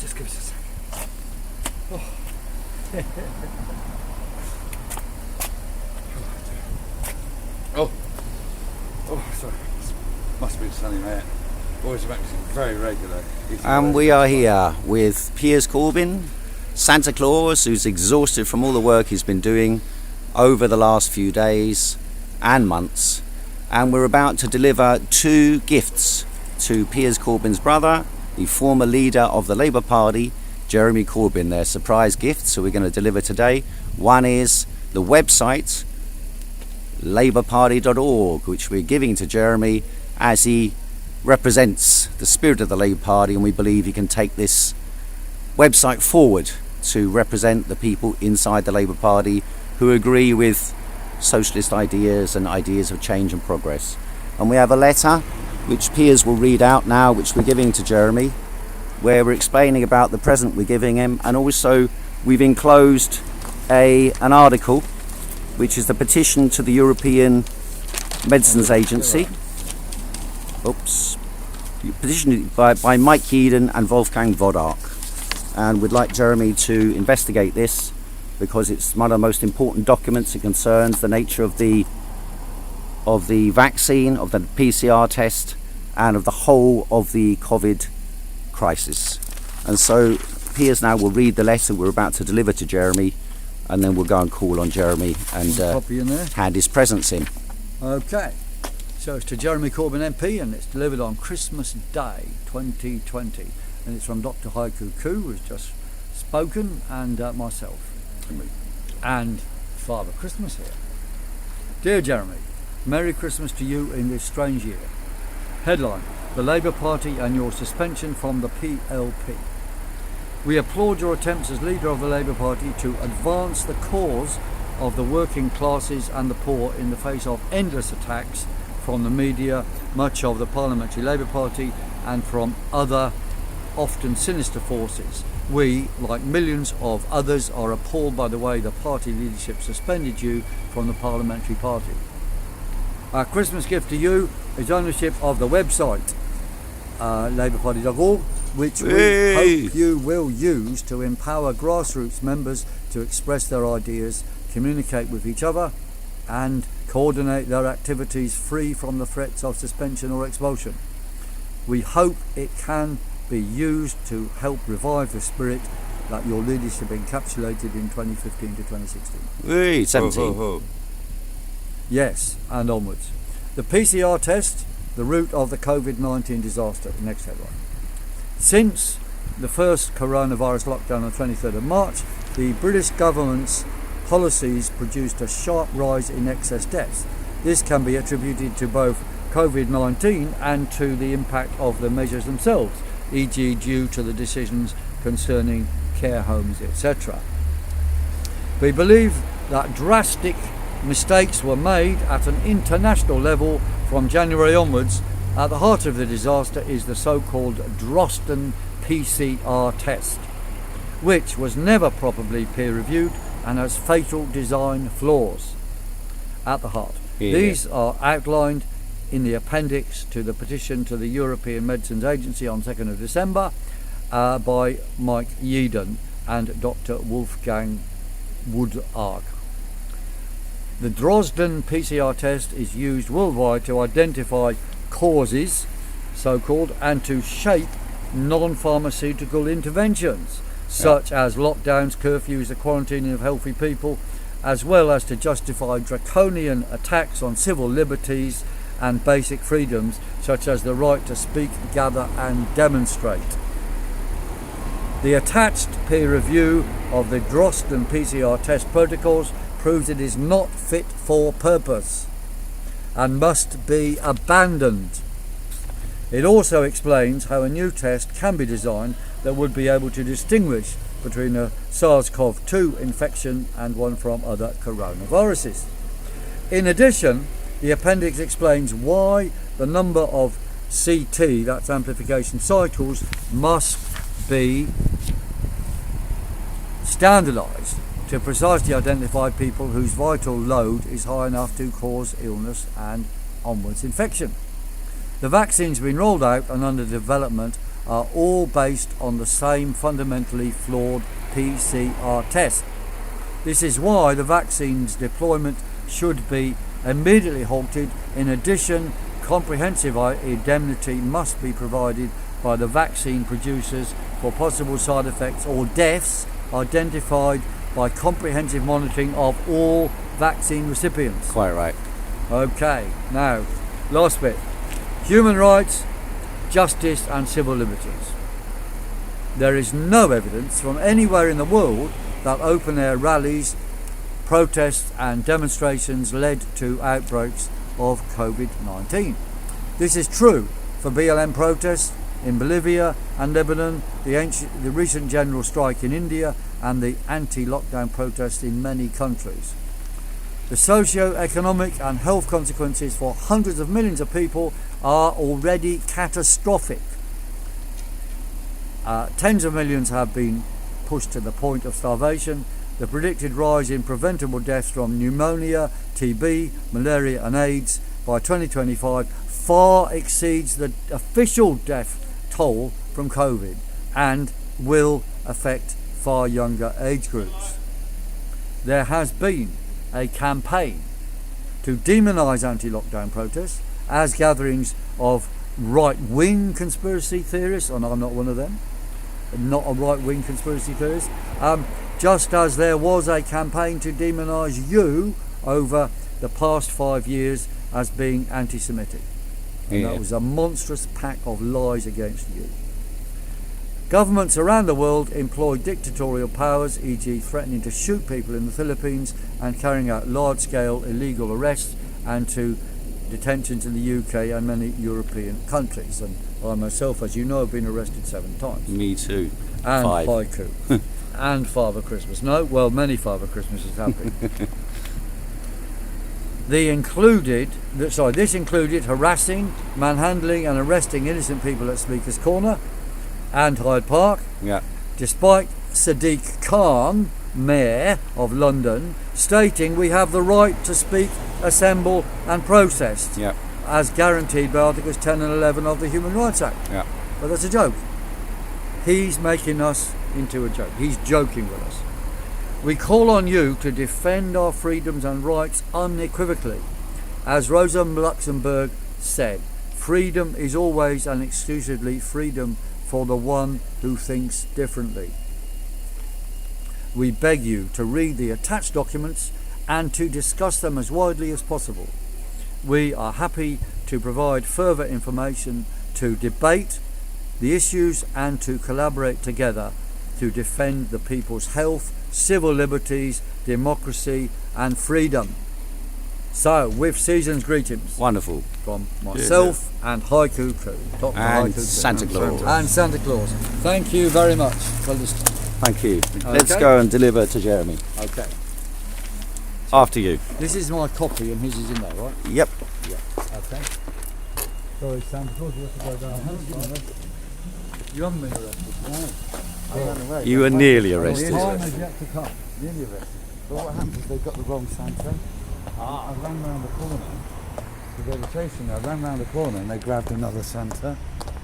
Just give us a second. Oh, sorry. Must be sunny, mate. Always waxing very regular. And we are here with Piers Corbyn, Santa Claus, who's exhausted from all the work he's been doing over the last few days and months. And we're about to deliver 2 gifts to Piers Corbyn's brother, the former leader of the Labour Party, Jeremy Corbyn. They're surprise gifts, so we're going to deliver today. One is the website, labourparty.org, which we're giving to Jeremy as he represents the spirit of the Labour Party, and we believe he can take this website forward to represent the people inside the Labour Party who agree with socialist ideas and ideas of change and progress. And we have a letter which Piers will read out now, which we're giving to Jeremy, where we're explaining about the present we're giving him, and also we've enclosed an article which is the petition to the European Medicines Agency. Petition by Mike Eden and Wolfgang Wodark, and we'd like Jeremy to investigate this because it's one of the most important documents. It concerns the nature of the vaccine, of the PCR test, and of the whole of the COVID crisis. And so Piers now will read the letter we're about to deliver to Jeremy, and then we'll go and call on Jeremy and hand his presents in. Okay. So it's to Jeremy Corbyn MP, and it's delivered on Christmas Day 2020, and it's from Dr. Heiko, Khoo, who's just spoken, and myself, and Father Christmas here. Dear Jeremy, Merry Christmas to you in this strange year. Headline: The Labour Party and your suspension from the PLP. We applaud your attempts as leader of the Labour Party to advance the cause of the working classes and the poor in the face of endless attacks from the media, much of the Parliamentary Labour Party, and from other, often sinister forces. We, like millions of others, are appalled by the way the party leadership suspended you from the Parliamentary Party. Our Christmas gift to you is ownership of the website, labourparty.org, which we hope you will use to empower grassroots members to express their ideas, communicate with each other, and coordinate their activities free from the threats of suspension or expulsion. We hope it can be used to help revive the spirit that your leadership encapsulated in 2015 to 2016. 17. Yes, and onwards. The PCR test, the root of the COVID-19 disaster. Next headline. Since the first coronavirus lockdown on the 23rd of March, the British government's policies produced a sharp rise in excess deaths. This can be attributed to both COVID-19 and to the impact of the measures themselves, e.g. due to the decisions concerning care homes, etc. We believe that drastic mistakes were made at an international level from January onwards. At the heart of the disaster is the so-called Drosten PCR test, which was never properly peer-reviewed and has fatal design flaws at the heart. These are outlined in the appendix to the petition to the European Medicines Agency on 2nd of December by Mike Eden and Dr. Wolfgang Wodark. The Drosten PCR test is used worldwide to identify causes, so-called, and to shape non-pharmaceutical interventions, such as lockdowns, curfews, the quarantining of healthy people, as well as to justify draconian attacks on civil liberties and basic freedoms, such as the right to speak, gather and demonstrate. The attached peer review of the Drosten PCR test protocols proves it is not fit for purpose and must be abandoned. It also explains how a new test can be designed that would be able to distinguish between a SARS-CoV-2 infection and one from other coronaviruses. In addition, the appendix explains why the number of CT, that's amplification cycles, must be standardised to precisely identify people whose vital load is high enough to cause illness and onwards infection. The vaccine's been rolled out and under development are all based on the same fundamentally flawed PCR test. This is why the vaccine's deployment should be immediately halted. In addition, comprehensive indemnity must be provided by the vaccine producers for possible side effects or deaths identified by comprehensive monitoring of all vaccine recipients. Quite right. Okay, now, last bit. Human rights, justice and civil liberties. There is no evidence from anywhere in the world that open-air rallies, protests and demonstrations led to outbreaks of COVID-19. This is true for BLM protests in Bolivia and Lebanon, the recent general strike in India and the anti-lockdown protests in many countries. The socio-economic and health consequences for hundreds of millions of people are already catastrophic. Tens of millions have been pushed to the point of starvation. The predicted rise in preventable deaths from pneumonia, TB, malaria and AIDS by 2025 far exceeds the official death toll from COVID and will affect far younger age groups. There has been a campaign to demonise anti-lockdown protests as gatherings of right-wing conspiracy theorists, and I'm not one of them, not a right-wing conspiracy theorist, just as there was a campaign to demonise you over the past 5 years as being anti-Semitic. And that was a monstrous pack of lies against you. Governments around the world employ dictatorial powers, e.g. threatening to shoot people in the Philippines and carrying out large-scale illegal arrests and to detentions in the UK and many European countries. And I myself, as you know, have been arrested 7 times. Me too. And 5. Heiko. And Father Christmas. No, well, many Father Christmases have been. This included harassing, manhandling and arresting innocent people at Speaker's Corner and Hyde Park. Yeah. Despite Sadiq Khan, Mayor of London, stating we have the right to speak, assemble and protest, Yeah. as guaranteed by Articles 10 and 11 of the Human Rights Act. Yeah. But that's a joke. He's making us into a joke. He's joking with us. We call on you to defend our freedoms and rights unequivocally. As Rosa Luxemburg said, freedom is always and exclusively freedom for the one who thinks differently. We beg you to read the attached documents and to discuss them as widely as possible. We are happy to provide further information, to debate the issues and to collaborate together to defend the people's health, civil liberties, democracy and freedom. So, with season's greetings. Wonderful. From myself and Heiko, Dr. And Heiko Santa Claus. And Santa Claus. Thank you very much for listening. Thank you. Let's Okay. go and deliver to Jeremy. Okay. After you. This is my copy and his is in there, right? Yep. Yeah. Okay. Sorry, Santa Claus, you have to go down. You haven't been arrested. No. You were nearly arrested. Time is yet to come. Nearly arrested. But what happens is they've got the wrong Santa. I ran round the corner. They were chasing me. I ran round the corner and they grabbed another Santa.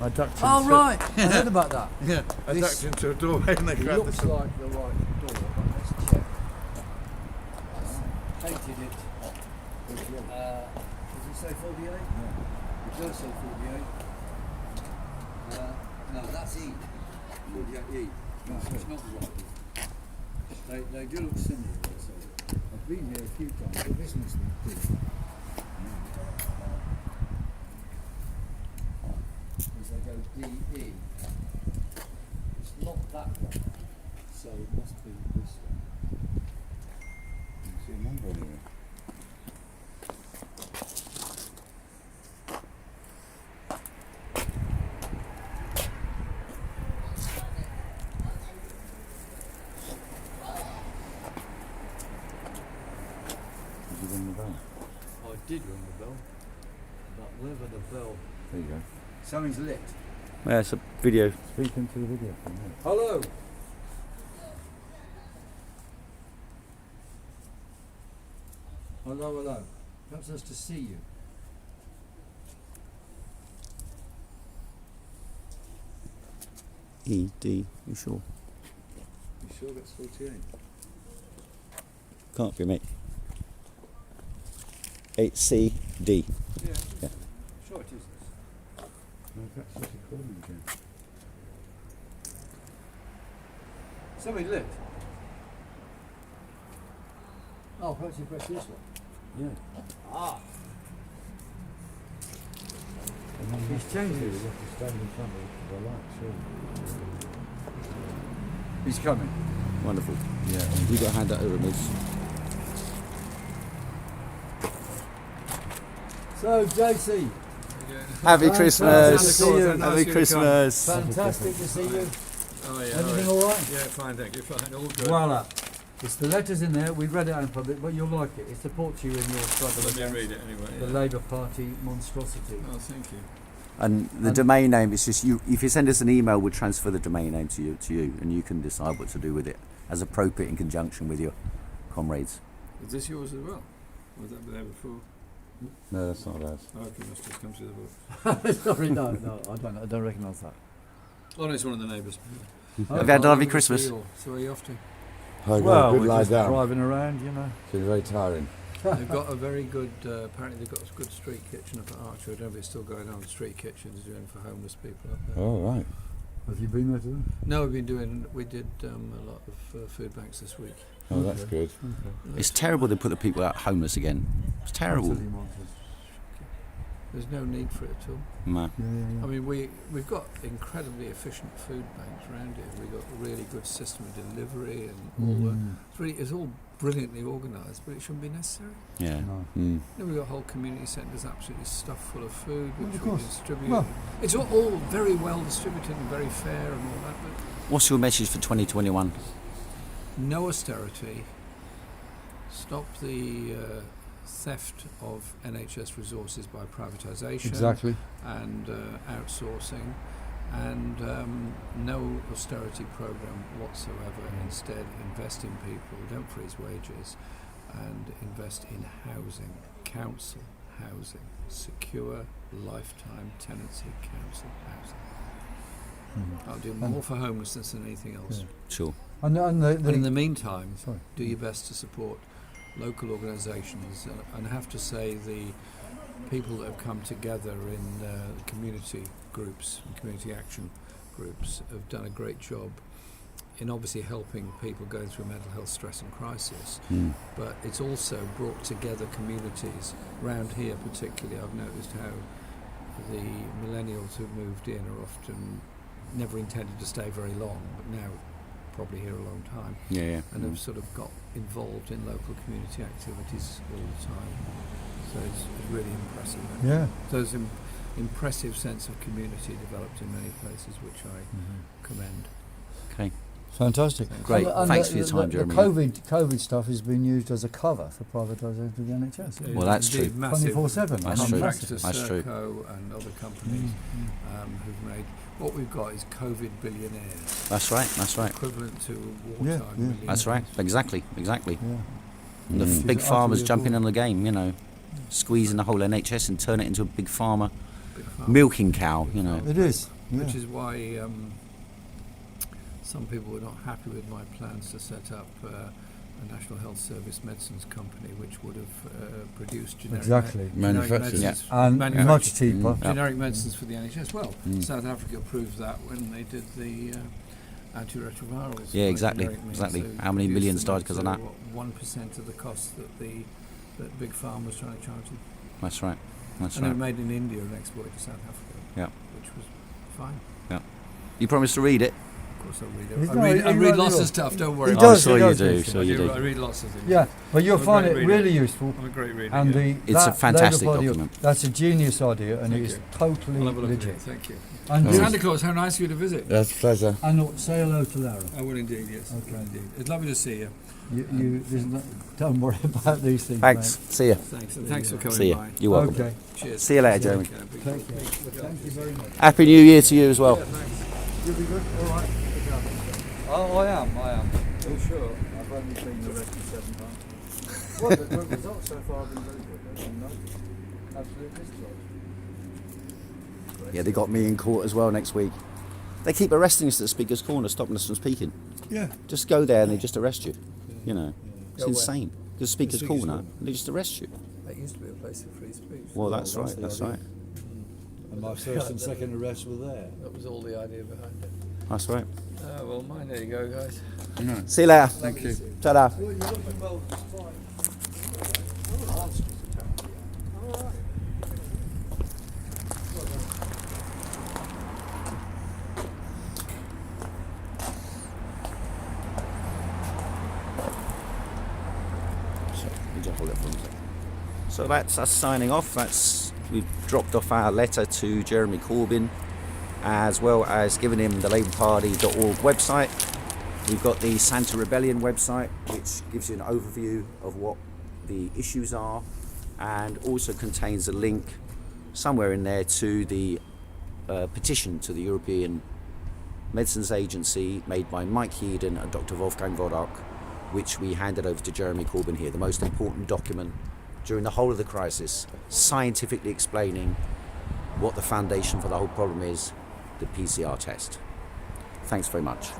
I ducked into right. I heard about that. Yeah, I ducked into a doorway and they It grabbed looks the like the right door, but let's check. I painted it. Does it say 48? No. It does say 48. No, that's E. 48E. No, it's not the right one. They do look similar. So I've been here a few times, but this must be good. As they go DE. It's not that one, so it must be this one. See a number anywhere. Did you ring the bell? I did ring the bell, but whether the bell... There you go. Something's lit. Yeah, it's a video. Speak into the video from there. Hello! Hello. Perhaps us to see you. E-D, you sure? You sure that's 48? Can't be, mate. 8C-D. Yeah. Sure it is. No, that's what you call them again. Somebody lit. Oh, perhaps you press this one. Yeah. Ah. And then He's changed you it. have to stand in front of the light, surely. He's coming. Wonderful. Yeah. You got to hand that over, miss. So, JC, Happy Fantastic Christmas. to see you. Happy Christmas. fantastic to see you. Oh yeah. Everything all right? Yeah, fine, thank you. Fine, all good. Voila. It's the letters in there. We read it out in public, but you'll like it. It supports you in your struggle Let me against read it anyway. the Yeah. Labour Party monstrosity. Oh, thank you. And the And- domain name is just you. If you send us an email, we'll transfer the domain name to you, and you can decide what to do with it as appropriate in conjunction with your comrades. Is this yours as well? Or was that there before? No, that's not ours. Oh, okay, must just come through the book. Sorry, no, I don't recognise that. Oh no, it's one of the neighbours. Have you had a lovely Christmas? So where are you off to? Well, good we're lie just down. driving around, you know. It's been very tiring. They've got a very good, apparently they've got a good street kitchen up at Archer. I don't know if it's still going on, street kitchens doing for homeless people up there. Oh, right. Have you been there today? No, we did a lot of food banks this week. Oh, that's good. It's terrible they put the people out homeless again. It's terrible. Absolutely monsters. There's no need for it at all. No. Yeah, yeah, I mean, we've got incredibly efficient food banks around here. We've got a really good system of delivery and all that. It's all brilliantly organised, but it shouldn't be necessary. Yeah. No. Mm. We've got whole community centres absolutely stuffed full of food, Well, which of we course. distribute. Well- It's all very well distributed and very fair and all that, but What's your message for 2021? no austerity. Stop the theft of NHS resources by privatisation. Exactly. And outsourcing, and no austerity program whatsoever. Instead, invest in people, don't freeze wages, and invest in housing, council housing, secure lifetime tenancy council housing. I'll do more for homelessness than anything else. Yeah. Sure. And But in the meantime, sorry. do your best to support local organisations, and I have to say the people that have come together in community groups, community action groups, have done a great job in obviously helping people going through mental health stress and crisis, but it's also brought together communities round here particularly. I've noticed how the millennials who've moved in are often never intended to stay very long, but now probably here a long time, Yeah. and have sort of got involved in local community activities all the time. So it's really impressive. Yeah. There's an impressive sense of community developed in many places, which I commend. Okay. Fantastic. Great. And Thanks for your time, the Jeremy. COVID stuff has been used as a cover for privatisation of the NHS. Well, that's Indeed, true. massive 24/7. That's true. contracts to That's true. Serco and other companies who've made. What we've got is COVID billionaires, That's right. That's right. equivalent to wartime Yeah, yeah. millionaires. That's right. Exactly. Yeah. And the Which is big farmers utterly jumping appalling. on the game, you know, squeezing the whole NHS and turn it into a big farmer Big pharma. milking cow, you know. It is. Yeah. Which is why some people were not happy with my plans to set up a National Health Service medicines company, which would have produced generic, Exactly. generic Manufacturers. medicines, And manufacturers- much cheaper. generic medicines for the NHS. Well, South Africa proved that when they did the antiretrovirals. Yeah, by exactly, generic means. exactly. They How many reduced millions them died up 'cause of to, that? 1% of the cost that Big Pharma was trying to charge them. That's right. That's And they were right. made in India and exported to South Africa. Yeah. Which was fine. You promised to read it. Of course, I read He's it. not- I he read wrote lots it of all. stuff. Don't worry. He about Oh, does, it. sure he you does, do. yes. Sure I you do. do. I read lots of things. Yeah, but you'll I'm a find great it reader. really useful. I'm a great reader. And yeah. It's a that fantastic Labour Party, document. that's a genius idea, and Thank it is you. totally I'll have a look at legit. it. Thank you. And Santa Claus, how nice of you to visit. That's a pleasure. and say hello to Lara. I will indeed, yes. Okay. I will indeed. It's lovely to see you. Don't worry about these things. Thanks. See ya. Thanks. And thanks for coming See ya. by. You're Mate. welcome. Okay. Cheers. See you later, Jeremy. Okay, big- Take care. big- Thank you very much. Happy New Year to you as well. You'll be good. All right. Oh, I am. Oh, sure. I've only been arrested 7 times. Well, the results so far have been very good. They've been noted. Absolute discharge. Yeah, they got me in court as well next week. They keep arresting us at the Speaker's Corner, stopping us from speaking. Yeah. Just go there and they just arrest you. You know, it's Go where? insane. The Speaker's Speaker's Corner, Corner. and they just arrest you. That used to be a place of free speech. Well, that's that's right. the That's idea. right. And my first and second arrests were there. That was all the idea behind it. That's right. Well, mine, there you go, guys. See you later. Thank you. Ta-da. Well, you're looking well. So that's us signing off. We've dropped off our letter to Jeremy Corbyn, as well as giving him the labourparty.org website. We've got the Santa Rebellion website, which gives you an overview of what the issues are, and also contains a link somewhere in there to the petition to the European Medicines Agency made by Mike Headon and Dr. Wolfgang Wodak, which we handed over to Jeremy Corbyn here, the most important document during the whole of the crisis, scientifically explaining what the foundation for the whole problem is, the PCR test. Thanks very much.